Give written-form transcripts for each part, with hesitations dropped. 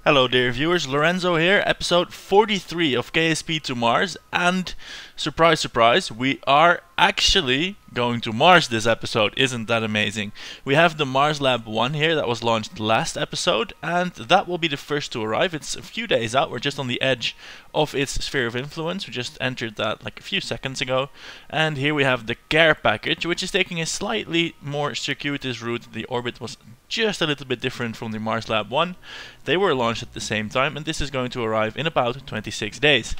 Hello dear viewers, Lorenzo here, episode 43 of KSP to Mars, and surprise surprise, we are actually going to Mars this episode. Isn't that amazing? We have the Mars Lab 1 here that was launched last episode, and that will be the first to arrive. It's a few days out, we're just on the edge of its sphere of influence. We just entered that like a few seconds ago, and here we have the care package, which is taking a slightly more circuitous route. The orbit was just a little bit different from the Mars Lab 1. They were launched at the same time, and this is going to arrive in about 26 days.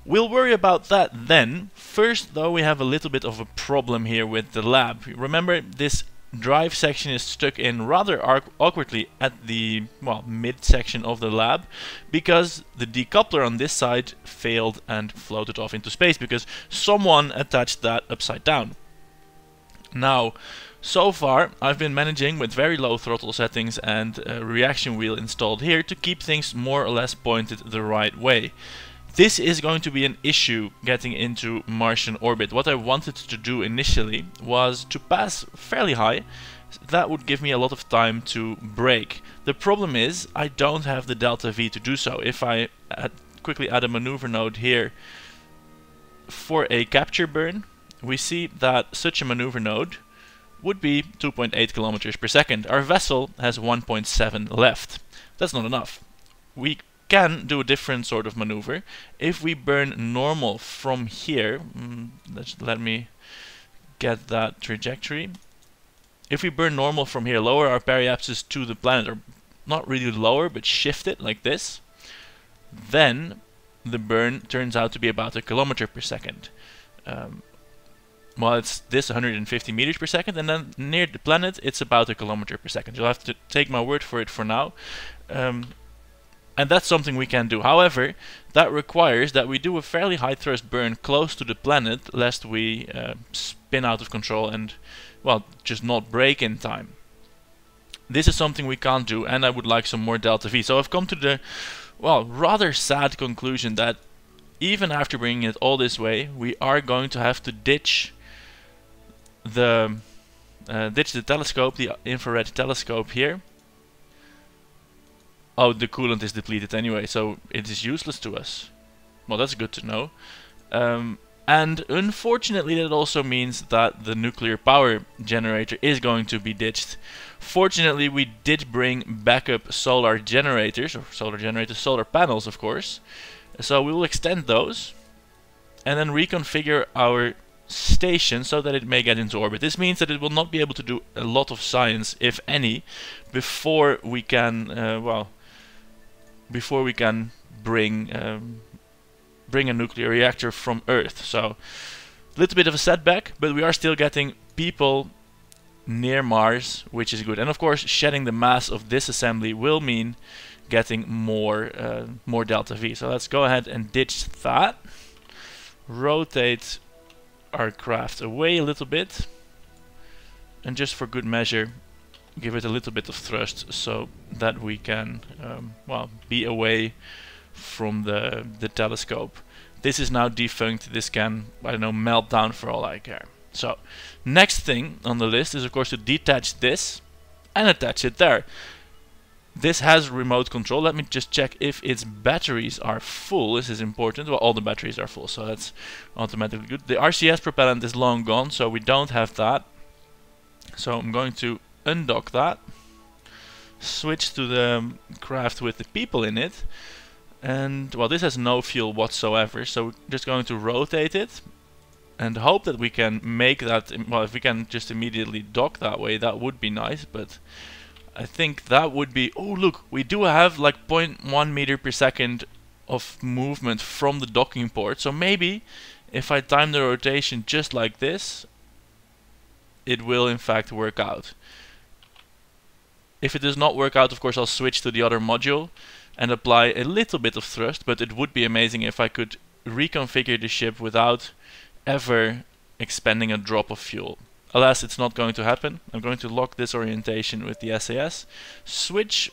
We'll worry about that then. First though, we have a little bit of a problem here with the lab. Remember, this drive section is stuck in rather awkwardly at the mid section of the lab, because the decoupler on this side failed and floated off into space because someone attached that upside down. Now, so far I've been managing with very low throttle settings and a reaction wheel installed here to keep things more or less pointed the right way. This is going to be an issue getting into Martian orbit. What I wanted to do initially was to pass fairly high. That would give me a lot of time to brake. The problem is I don't have the delta V to do so. If I quickly add a maneuver node here for a capture burn, we see that such a maneuver node would be 2.8 kilometers per second. Our vessel has 1.7 left. That's not enough. We can do a different sort of maneuver. If we burn normal from here, let me get that trajectory. If we burn normal from here, lower our periapsis to the planet, or not really lower, but shift it like this, then the burn turns out to be about a kilometer per second. Well, it's this 150 meters per second, and then near the planet it's about a kilometer per second. You'll have to take my word for it for now. And that's something we can do. However, that requires that we do a fairly high thrust burn close to the planet, lest we spin out of control and, well, just not brake in time. This is something we can't do, and I would like some more delta V. So I've come to the, well, rather sad conclusion that even after bringing it all this way, we are going to have to ditch the telescope, the infrared telescope here. Oh, the coolant is depleted anyway, so it is useless to us. Well, that's good to know. And unfortunately, that also means that the nuclear power generator is going to be ditched. Fortunately, we did bring backup solar generators, solar panels, of course. So we will extend those and then reconfigure our station so that it may get into orbit. This means that it will not be able to do a lot of science, if any, before we can bring a nuclear reactor from Earth. So a little bit of a setback, but we are still getting people near Mars, which is good. And of course, shedding the mass of this assembly will mean getting more delta V. So let's go ahead and ditch that. Rotate our craft away a little bit, and just for good measure give it a little bit of thrust so that we can be away from the telescope. This is now defunct. This can, I don't know, melt down for all I care. So next thing on the list is of course to detach this and attach it there. This has remote control. Let me just check if its batteries are full. This is important. Well, all the batteries are full, so that's automatically good. The RCS propellant is long gone, so we don't have that. So I'm going to undock that, switch to the craft with the people in it, and well, this has no fuel whatsoever, so we're just going to rotate it and hope that we can make that. Well, if we can just immediately dock that way, that would be nice, but I think that would be... Oh, look, we do have like 0.1 meter per second of movement from the docking port. So maybe if I time the rotation just like this, it will in fact work out. If it does not work out, of course, I'll switch to the other module and apply a little bit of thrust. But it would be amazing if I could reconfigure the ship without ever expending a drop of fuel. Alas, it's not going to happen. I'm going to lock this orientation with the SAS, switch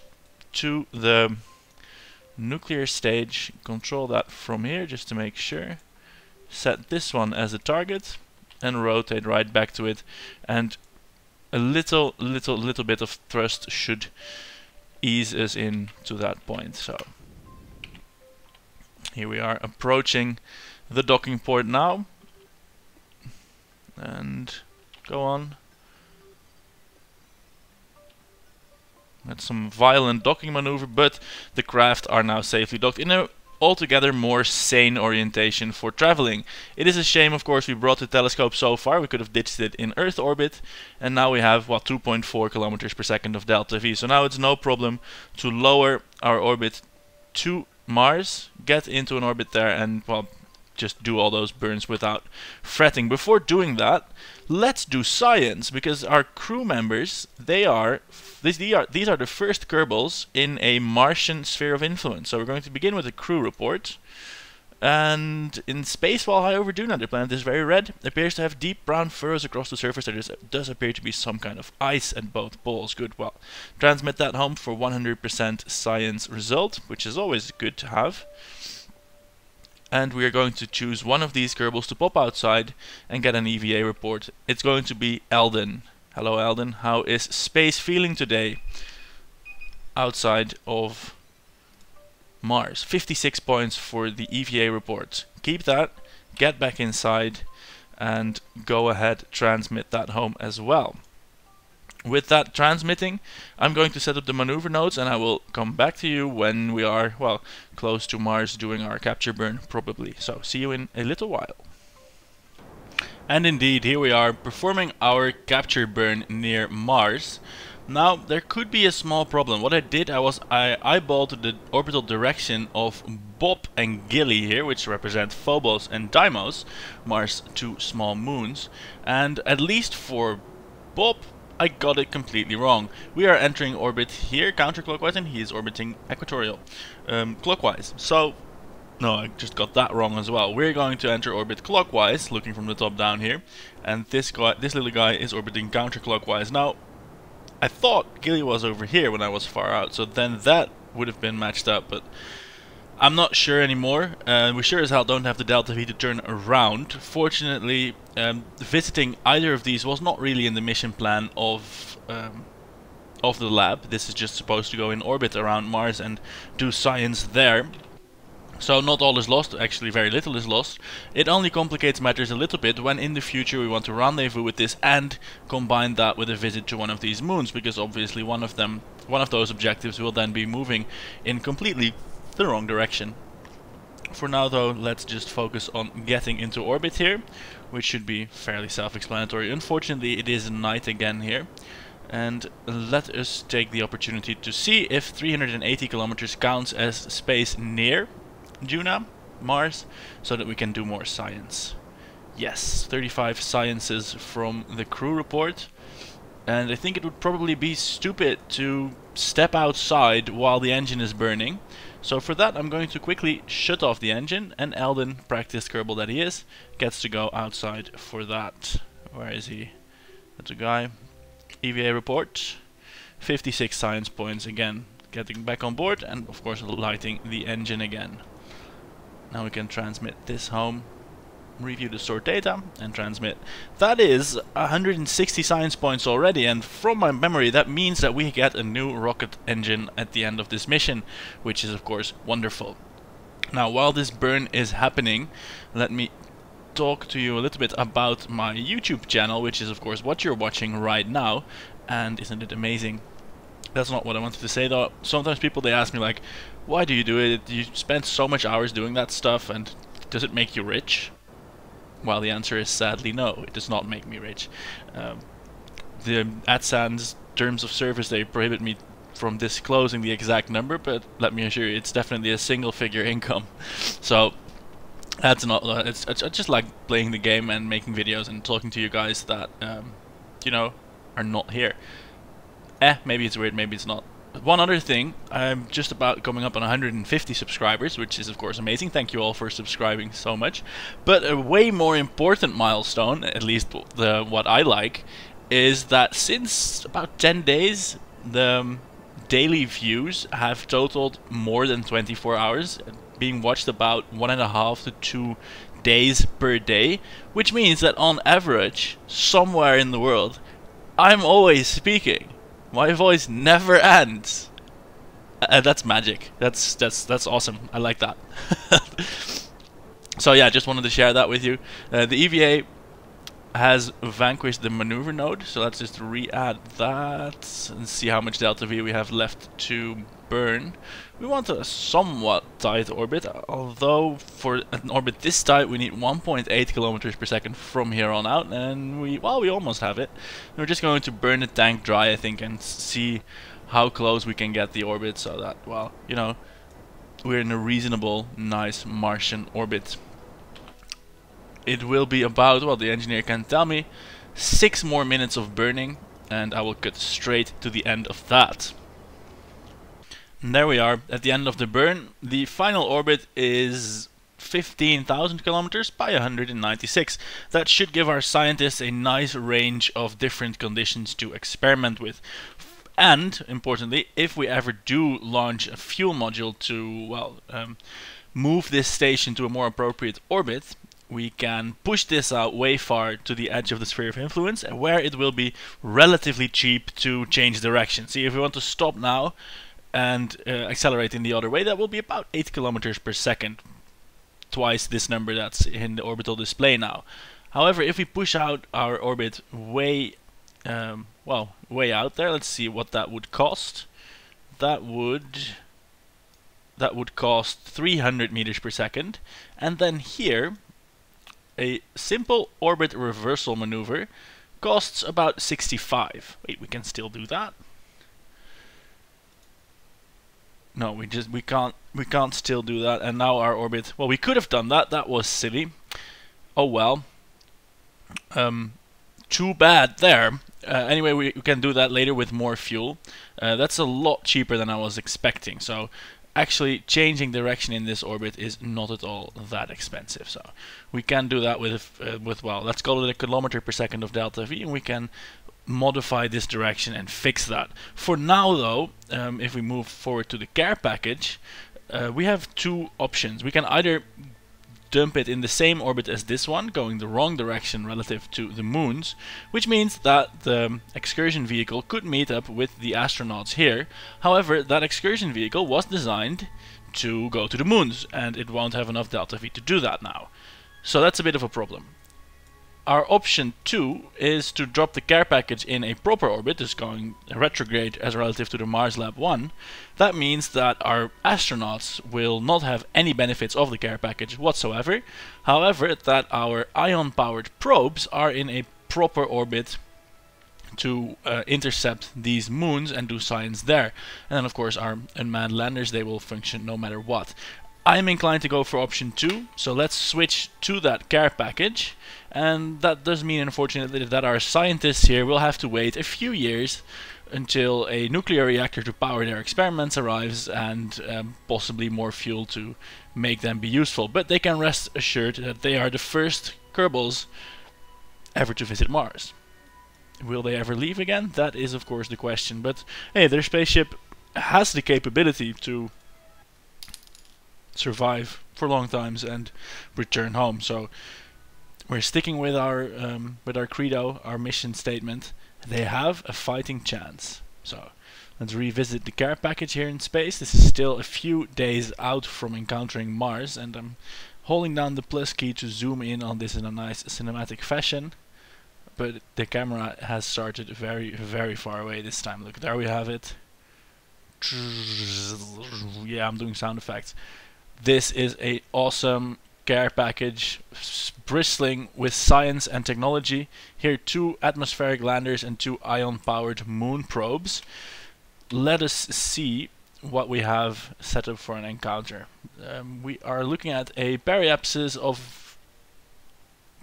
to the nuclear stage, control that from here just to make sure, set this one as a target and rotate right back to it, and a little bit of thrust should ease us in to that point. So here we are approaching the docking port now, and go on. That's some violent docking maneuver, but the craft are now safely docked in a altogether more sane orientation for traveling. It is a shame, of course, we brought the telescope so far. We could have ditched it in Earth orbit, and now we have, what, 2.4 kilometers per second of delta V. So now it's no problem to lower our orbit to Mars, get into an orbit there, and, well, just do all those burns without fretting. Before doing that, let's do science, because our crew members, these are the first Kerbals in a Martian sphere of influence. So we're going to begin with a crew report. And in space, while high over Duna, the planet is very red, appears to have deep brown furrows across the surface. There does appear to be some kind of ice at both poles. Good, well, transmit that home for 100% science result, which is always good to have. And we are going to choose one of these Kerbals to pop outside and get an EVA report. It's going to be Eldon. Hello Eldon, how is space feeling today outside of Mars? 56 points for the EVA report. Keep that, get back inside, and go ahead, transmit that home as well. With that transmitting, I'm going to set up the maneuver nodes, and I will come back to you when we are, well, close to Mars doing our capture burn, probably. So, see you in a little while. And indeed, here we are performing our capture burn near Mars. Now, there could be a small problem. What I did, I eyeballed the orbital direction of Bob and Gilly here, which represent Phobos and Deimos, Mars' two small moons. And at least for Bob, I got it completely wrong. We are entering orbit here counterclockwise, and he is orbiting equatorial clockwise. So, no, I just got that wrong as well. We're going to enter orbit clockwise, looking from the top down here, and this little guy is orbiting counterclockwise. Now, I thought Gilly was over here when I was far out, so then that would have been matched up, but I'm not sure anymore. We sure as hell don't have the delta V to turn around. Fortunately, visiting either of these was not really in the mission plan of the lab. This is just supposed to go in orbit around Mars and do science there. So not all is lost, actually very little is lost. It only complicates matters a little bit when in the future we want to rendezvous with this and combine that with a visit to one of these moons, because obviously one of those objectives will then be moving in completely the wrong direction. For now though, let's just focus on getting into orbit here, which should be fairly self-explanatory. Unfortunately, it is night again here, and let us take the opportunity to see if 380 kilometers counts as space near Duna, Mars, so that we can do more science. Yes, 35 sciences from the crew report, and I think it would probably be stupid to step outside while the engine is burning. So for that, I'm going to quickly shut off the engine, and Eldon, practiced Kerbal that he is, gets to go outside for that. Where is he? That's a guy. EVA report. 56 science points again. Getting back on board, and of course lighting the engine again. Now we can transmit this home, review the stored data, and transmit. That is 160 science points already, and from my memory that means that we get a new rocket engine at the end of this mission, which is of course wonderful. Now while this burn is happening, let me talk to you a little bit about my YouTube channel, which is of course what you're watching right now, and isn't it amazing? That's not what I wanted to say though. Sometimes people, they ask me like, why do you do it? You spend so much hours doing that stuff, and does it make you rich? Well, the answer is sadly no, it does not make me rich. The AdSense terms of service, they prohibit me from disclosing the exact number, but let me assure you, it's definitely a single figure income. So that's not, it's just like playing the game and making videos and talking to you guys that, you know, are not here. Maybe it's weird, maybe it's not. One other thing, I'm just about coming up on 150 subscribers, which is of course amazing. Thank you all for subscribing so much. But a way more important milestone, at least what I like, is that since about 10 days, the daily views have totaled more than 24 hours, being watched about 1.5 to 2 days per day, which means that on average, somewhere in the world, I'm always speaking. My voice never ends. That's magic. That's awesome. I like that. So yeah, just wanted to share that with you. The EVA has vanquished the maneuver node, so let's just re-add that and see how much delta V we have left to burn. We want a somewhat tight orbit, although for an orbit this tight we need 1.8 kilometers per second from here on out, and we almost have it. We're just going to burn the tank dry, I think, and see how close we can get the orbit, so that, well, you know, we're in a reasonable, nice Martian orbit. It will be about, well, the engineer can tell me, 6 more minutes of burning, and I will cut straight to the end of that. And there we are, at the end of the burn. The final orbit is 15,000 kilometers by 196. That should give our scientists a nice range of different conditions to experiment with. And, importantly, if we ever do launch a fuel module to, well, move this station to a more appropriate orbit, we can push this out way far to the edge of the sphere of influence, where it will be relatively cheap to change direction. See, if we want to stop now and accelerate in the other way, that will be about 8 kilometers per second, twice this number that's in the orbital display now. However, if we push out our orbit way, way out there, let's see what that would cost. That would cost 300 meters per second, and then here, a simple orbit reversal maneuver costs about 65. Wait, we can still do that? No, we can't still do that. And now our orbit, well, we could have done that. That was silly. Oh well. Too bad there. Anyway, we can do that later with more fuel. That's a lot cheaper than I was expecting. So actually changing direction in this orbit is not at all that expensive. So we can do that with well, let's call it a kilometer per second of delta V, and we can modify this direction and fix that. For now though, if we move forward to the care package, we have two options. We can either dump it in the same orbit as this one, going the wrong direction relative to the moons, which means that the excursion vehicle could meet up with the astronauts here. However, that excursion vehicle was designed to go to the moons, and it won't have enough delta V to do that now. So that's a bit of a problem. Our option 2 is to drop the care package in a proper orbit, just going retrograde as relative to the Mars Lab 1. That means that our astronauts will not have any benefits of the care package whatsoever. However, that our ion-powered probes are in a proper orbit to intercept these moons and do science there. And then of course our unmanned landers, they will function no matter what. I'm inclined to go for option 2, so let's switch to that care package, and that does mean unfortunately that our scientists here will have to wait a few years until a nuclear reactor to power their experiments arrives, and possibly more fuel to make them be useful. But they can rest assured that they are the first Kerbals ever to visit Mars. Will they ever leave again? That is of course the question, but hey, their spaceship has the capability to survive for long times and return home. So we're sticking with our credo, our mission statement. They have a fighting chance. So let's revisit the care package here in space. This is still a few days out from encountering Mars, and I'm holding down the plus key to zoom in on this in a nice cinematic fashion. But the camera has started very, very far away this time. Look, there we have it. Yeah, I'm doing sound effects. This is a awesome care package, bristling with science and technology. Here 2 atmospheric landers and 2 ion-powered moon probes. Let us see what we have set up for an encounter. We are looking at a periapsis of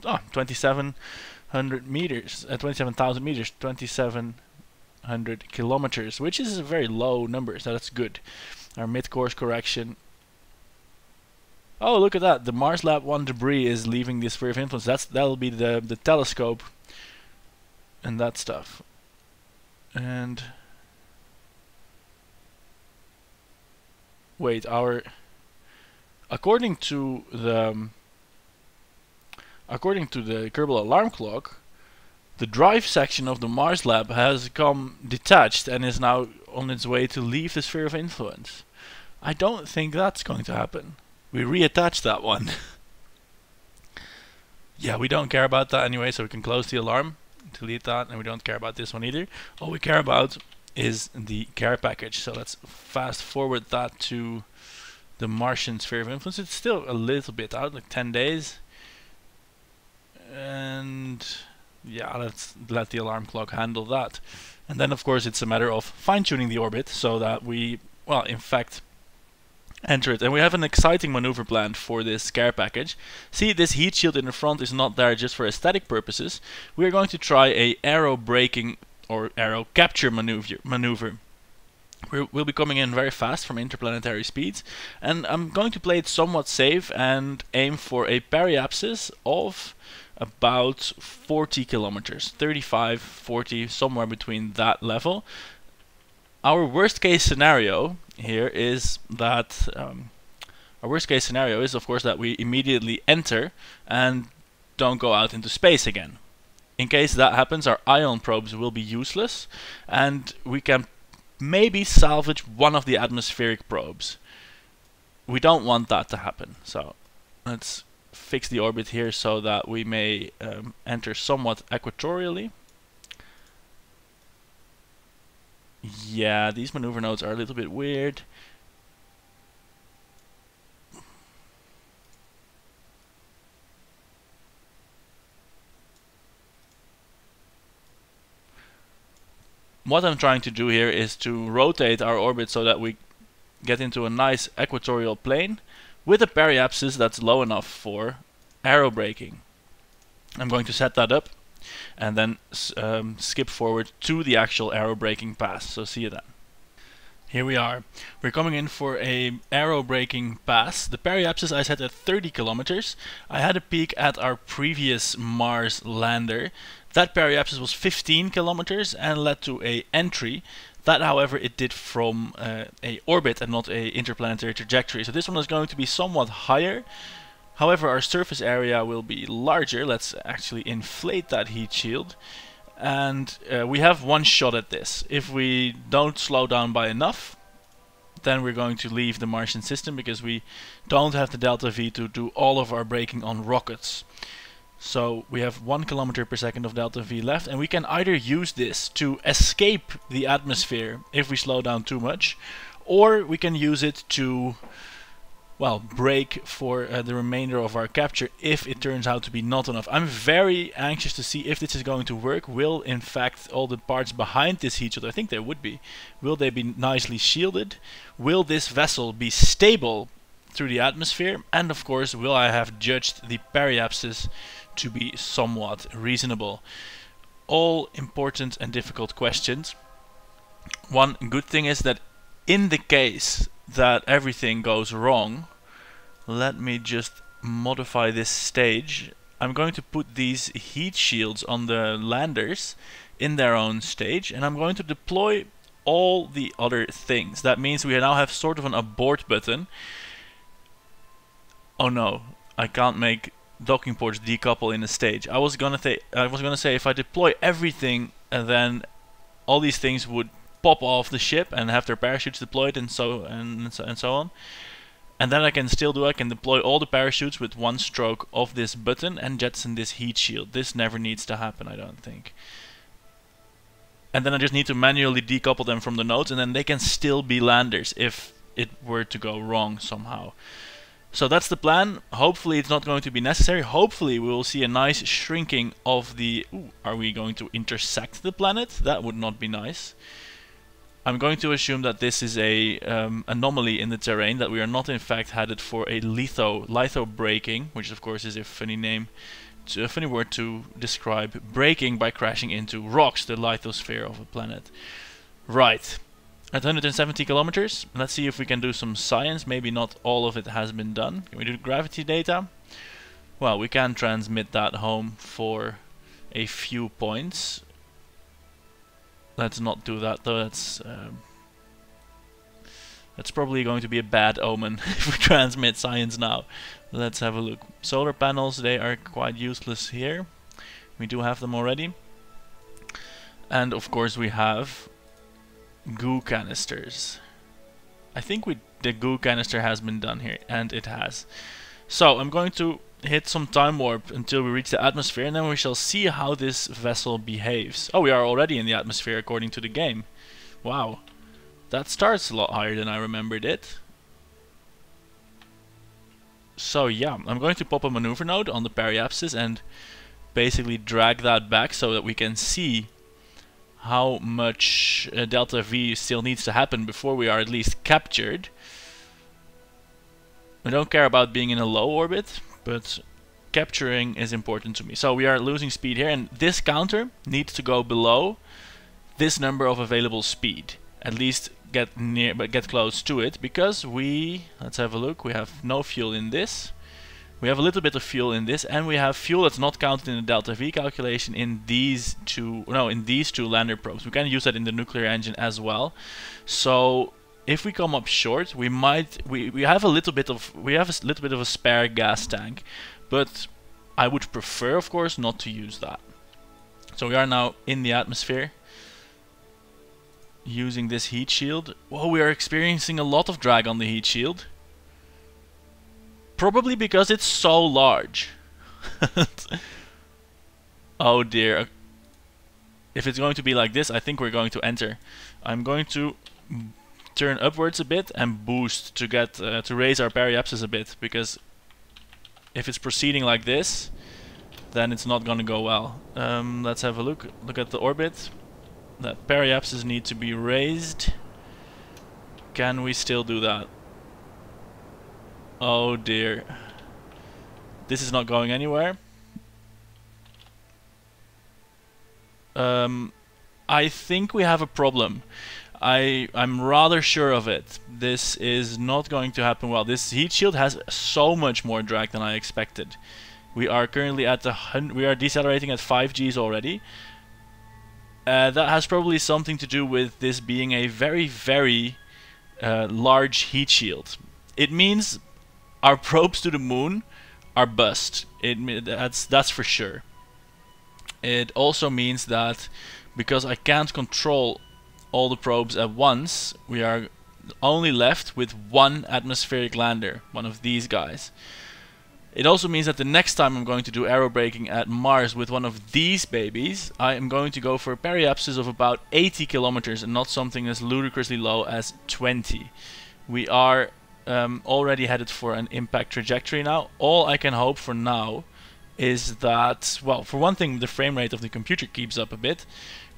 2,700 meters, 27,000 meters, 2,700 kilometers, which is a very low number, so that's good. Our mid-course correction. Oh, look at that! The Mars Lab 1 debris is leaving the sphere of influence. That'll be the telescope and that stuff. And wait, according to the Kerbal alarm clock, The drive section of the Mars lab has come detached and is now on its way to leave the sphere of influence. I don't think that's going to happen. We reattach that one. Yeah, we don't care about that anyway, so we can close the alarm, delete that, and we don't care about this one either. All we care about is the care package. So let's fast forward that to the Martian sphere of influence. It's still a little bit out, like 10 days. And yeah, let's let the alarm clock handle that. And then of course it's a matter of fine-tuning the orbit so that we, well, in fact, enter it. And we have an exciting maneuver planned for this care package. See, this heat shield in the front is not there just for aesthetic purposes. We are going to try a aerobraking or aero capture maneuver. We'll be coming in very fast from interplanetary speeds, and I'm going to play it somewhat safe and aim for a periapsis of about 40 kilometers, 35, 40, somewhere between that level. Our worst case scenario here is that of course that we immediately enter and don't go out into space again. In case that happens, our ion probes will be useless, and we can maybe salvage one of the atmospheric probes. We don't want that to happen, so let's fix the orbit here so that we may enter somewhat equatorially. Yeah, these maneuver nodes are a little bit weird. What I'm trying to do here is to rotate our orbit so that we get into a nice equatorial plane with a periapsis that's low enough for aerobraking. I'm going to set that up and then skip forward to the actual aerobraking pass. So see you then. Here we are. We're coming in for a aerobraking pass. The periapsis I set at 30 kilometers. I had a peek at our previous Mars lander. That periapsis was 15 kilometers and led to a entry. That, however, it did from a orbit and not a interplanetary trajectory. So this one is going to be somewhat higher. However, our surface area will be larger. Let's actually inflate that heat shield. And we have one shot at this. If we don't slow down by enough, then we're going to leave the Martian system because we don't have the delta V to do all of our braking on rockets. So we have 1 kilometer per second of delta V left, and we can either use this to escape the atmosphere if we slow down too much, or we can use it to, well, brake for the remainder of our capture if it turns out to be not enough. I'm very anxious to see if this is going to work. Will, in fact, all the parts behind this heat shield, I think they would be, will they be nicely shielded? Will this vessel be stable through the atmosphere? And of course, will I have judged the periapsis to be somewhat reasonable? All important and difficult questions. One good thing is that in the case that everything goes wrong, let me just modify this stage. I'm going to put these heat shields on the landers in their own stage, and I'm going to deploy all the other things. That means we now have sort of an abort button. Oh no, I can't make docking ports decouple in a stage. I was gonna say if I deploy everything, and then all these things would pop off the ship and have their parachutes deployed and so on. And then I can deploy all the parachutes with one stroke of this button and jettison this heat shield. This never needs to happen, I don't think. And then I just need to manually decouple them from the nodes, and then they can still be landers if it were to go wrong somehow. So that's the plan. Hopefully it's not going to be necessary. Hopefully we will see a nice shrinking of the... Ooh, are we going to intersect the planet? That would not be nice. I'm going to assume that this is a anomaly in the terrain, that we are not in fact headed for a lithobraking, which of course is a funny name, a funny word to describe braking by crashing into rocks, the lithosphere of a planet. Right, at 170 kilometers, let's see if we can do some science. Maybe not all of it has been done. Can we do gravity data? Well, we can transmit that home for a few points. Let's not do that though. That's probably going to be a bad omen if we transmit science now. Let's have a look. Solar panels, they are quite useless here. We do have them already. And of course we have goo canisters. I think the goo canister has been done here, and it has. So I'm going to hit some time warp until we reach the atmosphere, and then we shall see how this vessel behaves. Oh, we are already in the atmosphere according to the game. Wow. That starts a lot higher than I remembered it. So yeah, I'm going to pop a maneuver node on the periapsis and basically drag that back so that we can see how much delta V still needs to happen before we are at least captured. I don't care about being in a low orbit, but capturing is important to me. So we are losing speed here, and this counter needs to go below this number of available speed. At least get near, but get close to it, because let's have a look, we have no fuel in this. We have a little bit of fuel in this, and we have fuel that's not counted in the delta V calculation in these two lander probes. We can use that in the nuclear engine as well. So if we come up short, we have a little bit of a spare gas tank, but I would prefer, of course, not to use that. So we are now in the atmosphere using this heat shield. Whoa, we are experiencing a lot of drag on the heat shield. Probably because it's so large. Oh dear. If it's going to be like this, I think we're going to enter. I'm going to turn upwards a bit and boost to get to raise our periapsis a bit, because if it's proceeding like this, then it's not going to go well. Let's have a look. Look at the orbit. That periapsis need to be raised. Can we still do that? Oh dear. This is not going anywhere. I think we have a problem. I'm rather sure of it. This is not going to happen well. This heat shield has so much more drag than I expected. We are currently at we are decelerating at 5 Gs already. That has probably something to do with this being a very, very large heat shield. It means our probes to the moon are bust. That's for sure. It also means that because I can't control all the probes at once, we are only left with one atmospheric lander, one of these guys. It also means that the next time I'm going to do aerobraking at Mars with one of these babies, I am going to go for a periapsis of about 80 kilometers and not something as ludicrously low as 20. We are already headed for an impact trajectory now. All I can hope for now is that, well, for one thing, the frame rate of the computer keeps up a bit.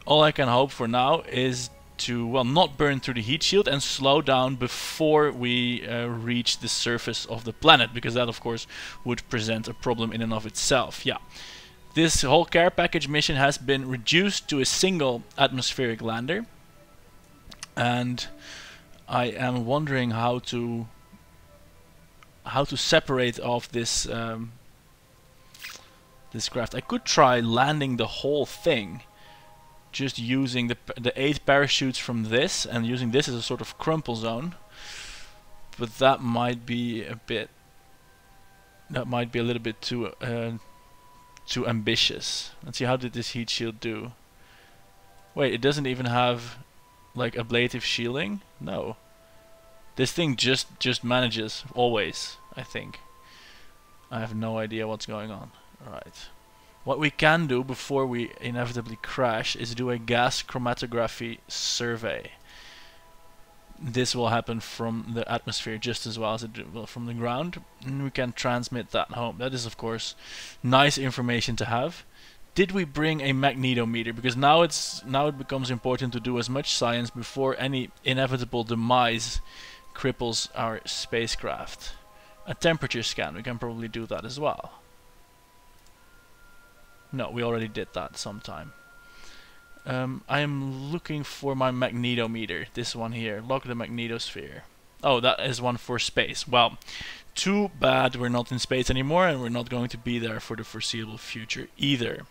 All I can hope for now is to, well, not burn through the heat shield and slow down before we reach the surface of the planet, because that of course would present a problem in and of itself. Yeah, this whole care package mission has been reduced to a single atmospheric lander, and I am wondering how to separate off this this craft. I could try landing the whole thing, just using the 8 parachutes from this and using this as a sort of crumple zone, but that might be a little bit too ambitious. Let's see, how did this heat shield do? Wait, it doesn't even have like ablative shielding? No. This thing just manages always, I think. I have no idea what's going on. Alright. What we can do before we inevitably crash is do a gas chromatography survey. This will happen from the atmosphere just as well as it will from the ground, and we can transmit that home. That is of course nice information to have. Did we bring a magnetometer? Because now it becomes important to do as much science before any inevitable demise cripples our spacecraft. A temperature scan, we can probably do that as well. No, we already did that sometime. I am looking for my magnetometer. This one here. Log the magnetosphere. Oh, that is one for space. Well, too bad we're not in space anymore, and we're not going to be there for the foreseeable future either.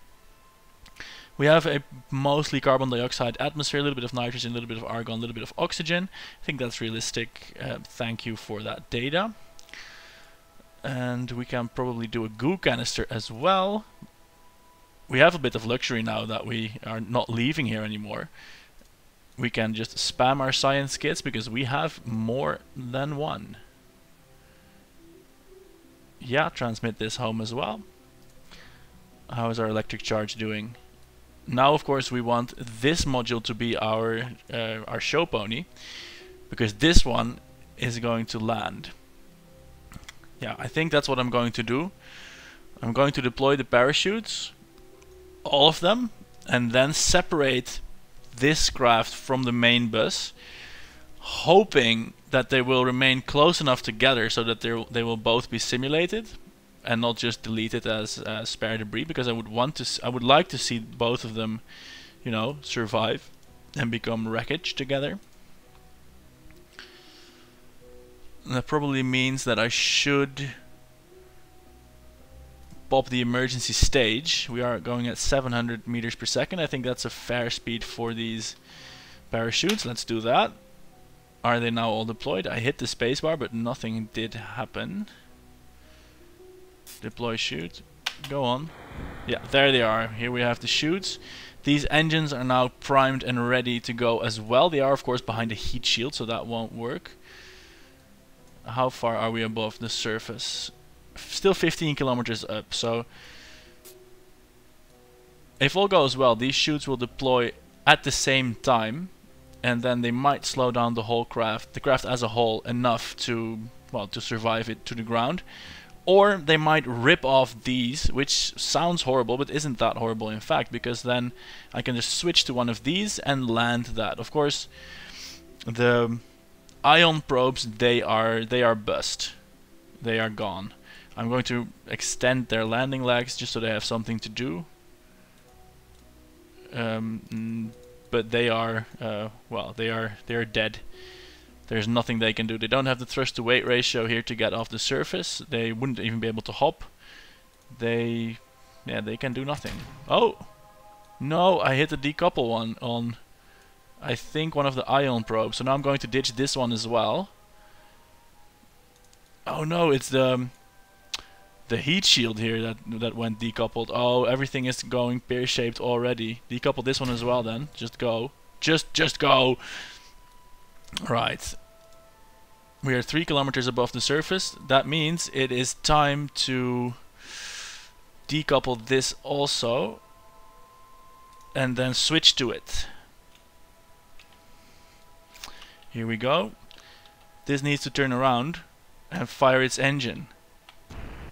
We have a mostly carbon dioxide atmosphere, a little bit of nitrogen, a little bit of argon, a little bit of oxygen. I think that's realistic. Thank you for that data. And we can probably do a goo canister as well. we have a bit of luxury now that we are not leaving here anymore. We can just spam our science kits because we have more than one. Yeah, transmit this home as well. How is our electric charge doing? Now, of course, we want this module to be our show pony, because this one is going to land. Yeah, I think that's what I'm going to do. I'm going to deploy the parachutes, all of them, and then separate this craft from the main bus, hoping that they will remain close enough together so that they will both be simulated and not just deleted as spare debris, because I would like to see both of them, you know, survive and become wreckage together. And that probably means that I should pop the emergency stage. We are going at 700 meters per second. I think that's a fair speed for these parachutes. Let's do that. Are they now all deployed? I hit the spacebar, but nothing did happen. Deploy chute. Go on. Yeah, there they are. Here we have the chutes. These engines are now primed and ready to go as well. They are, of course, behind a heat shield, so that won't work. How far are we above the surface? Still 15 kilometers up, so if all goes well, these chutes will deploy at the same time, and then they might slow down the craft as a whole, enough to, well, to survive it to the ground. Or they might rip off these, which sounds horrible, but isn't that horrible in fact, because then I can just switch to one of these and land that. Of course, the ion probes, they are bust. They are gone. I'm going to extend their landing legs just so they have something to do. But they are, well, they are dead. There's nothing they can do. They don't have the thrust to weight ratio here to get off the surface. They wouldn't even be able to hop. They can do nothing. Oh! No, I hit the decouple one on, I think, one of the ion probes. So now I'm going to ditch this one as well. Oh no, it's the heat shield here that went decoupled. Oh, everything is going pear-shaped already. Decouple this one as well then. Just go. Just go! Right. We are 3 kilometers above the surface. That means it is time to decouple this also and then switch to it. Here we go. This needs to turn around and fire its engine.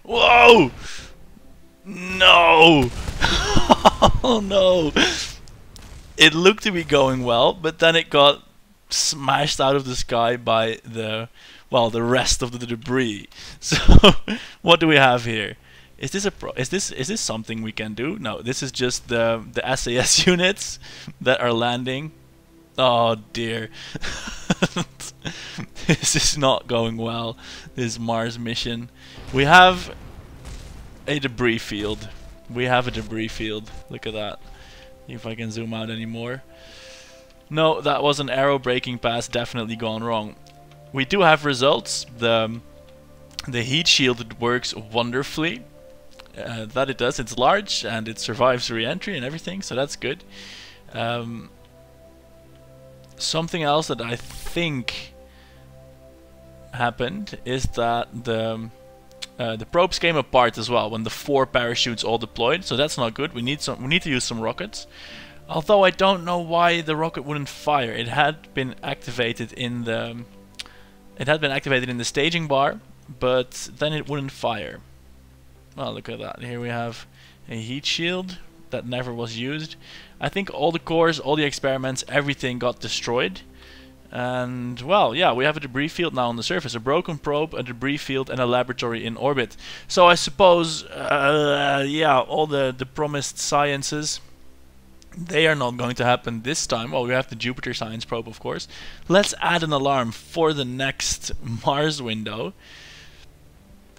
Whoa! No! Oh no! It looked to be going well, but then it got smashed out of the sky by the rest of the debris. So what do we have here? Is this something we can do? No, this is just the SAS units that are landing. Oh dear. This is not going well, this Mars mission. We have a debris field. Look at that. See if I can zoom out anymore. No, that was an aerobraking pass, definitely gone wrong. We do have results. The heat shield works wonderfully. That it does. It's large and it survives re-entry and everything, so that's good. Something else that I think happened is that the probes came apart as well when the 4 parachutes all deployed, so that's not good. We need to use some rockets. Although I don't know why the rocket wouldn't fire. It had been activated in the staging bar, but then it wouldn't fire. Well, look at that. Here we have a heat shield that never was used. I think all the cores, all the experiments, everything got destroyed. And, well, yeah, we have a debris field now on the surface. A broken probe, a debris field, and a laboratory in orbit. So I suppose, yeah, all the promised sciences, they are not going to happen this time. Well, we have the Jupiter science probe, of course. Let's add an alarm for the next Mars window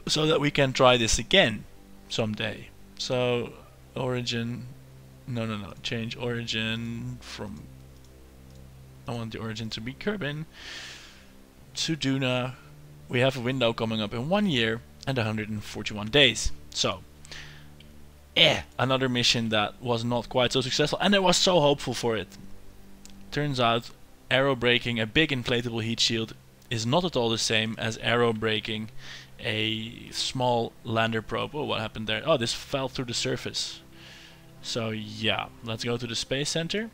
so that we can try this again someday. So, origin... No. Change origin from... I want the origin to be Kerbin. To Duna. We have a window coming up in 1 year and 141 days. So, another mission that was not quite so successful, and I was so hopeful for it. Turns out aerobraking, a big inflatable heat shield, is not at all the same as aerobraking a small lander probe. Oh, what happened there? Oh, this fell through the surface. So yeah, let's go to the Space Center.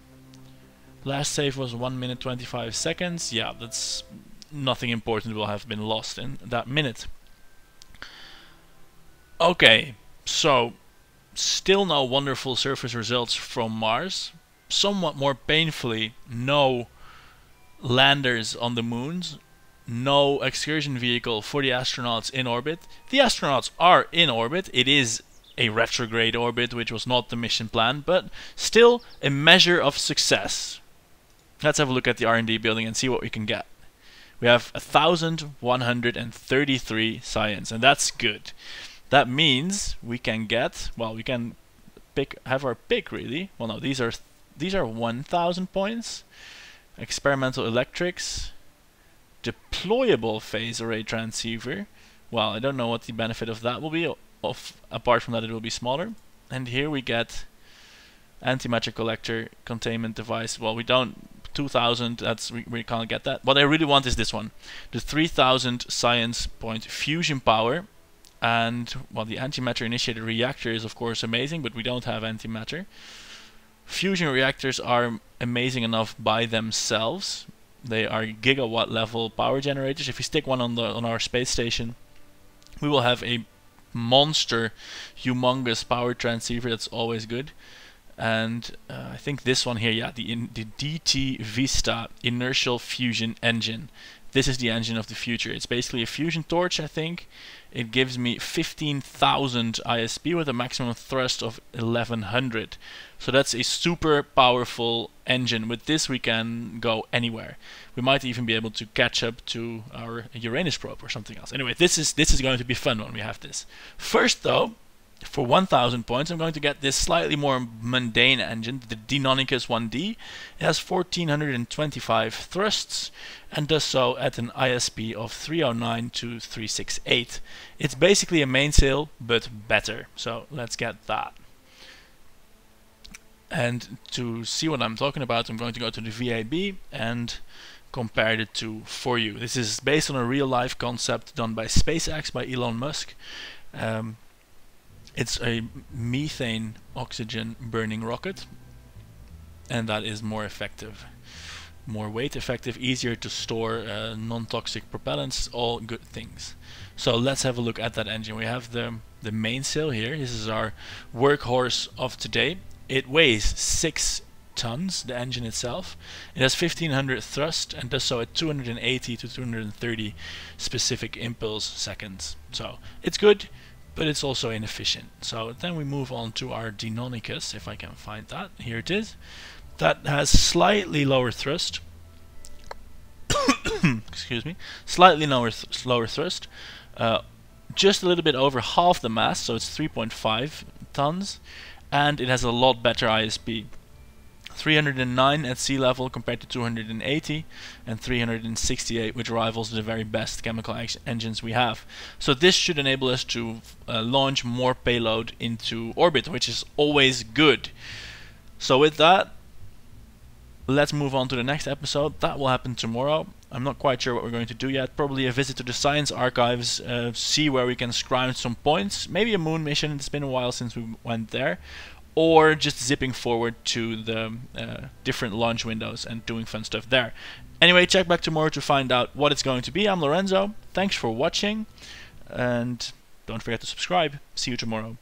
Last save was 1 minute 25 seconds. Yeah, that's nothing important will have been lost in that minute. Okay, so still no wonderful surface results from Mars. Somewhat more painfully, no landers on the moons. No excursion vehicle for the astronauts in orbit. The astronauts are in orbit. It is a retrograde orbit, which was not the mission plan, but still a measure of success. Let's have a look at the R&D building and see what we can get. We have 1,133 science, and that's good. That means we can get, well, we can have our pick really. Well, no, these are 1,000 points. Experimental electrics, deployable phase array transceiver. Well, I don't know what the benefit of that will be. Apart from that, it will be smaller. And here we get antimatter collector, containment device. Well, we don't. 2,000. That's we can't get that. What I really want is this one, the 3,000 science point fusion power. And well, the antimatter initiated reactor is of course amazing, but we don't have antimatter. Fusion reactors are amazing enough by themselves. They are gigawatt level power generators. If we stick one on our space station, we will have a monster, humongous power transceiver. That's always good. And I think this one here, yeah, the DT Vista inertial fusion engine. This is the engine of the future. It's basically a fusion torch, I think. It gives me 15,000 ISP with a maximum thrust of 1100. So that's a super powerful engine. With this we can go anywhere. We might even be able to catch up to our Uranus probe or something else. Anyway, this is going to be fun when we have this. First though, for 1,000 points, I'm going to get this slightly more mundane engine, the Deinonychus 1D. It has 1,425 thrusts and does so at an ISP of 309 to 368. It's basically a mainsail, but better. So let's get that. And to see what I'm talking about, I'm going to go to the VAB and compare the two for you. This is based on a real-life concept done by SpaceX, by Elon Musk. It's a methane oxygen burning rocket, and that is more effective, more weight effective, easier to store, non-toxic propellants, all good things. So let's have a look at that engine. We have the mainsail here. This is our workhorse of today. It weighs 6 tons, the engine itself. It has 1,500 thrust and does so at 280 to 230 specific impulse seconds. So it's good, but it's also inefficient. So then we move on to our Deinonychus, if I can find that. Here it is. That has slightly lower thrust. Excuse me. Slightly lower thrust. Just a little bit over half the mass, so it's 3.5 tons. And it has a lot better ISP. 309 at sea level compared to 280 and 368, which rivals the very best chemical engines we have. So this should enable us to launch more payload into orbit, which is always good. So with that, let's move on to the next episode. That will happen tomorrow. I'm not quite sure what we're going to do yet. Probably a visit to the science archives, see where we can scrounge some points. Maybe a moon mission. It's been a while since we went there. Or just zipping forward to the different launch windows and doing fun stuff there. Anyway, check back tomorrow to find out what it's going to be. I'm Lorenzo. Thanks for watching, and don't forget to subscribe. See you tomorrow.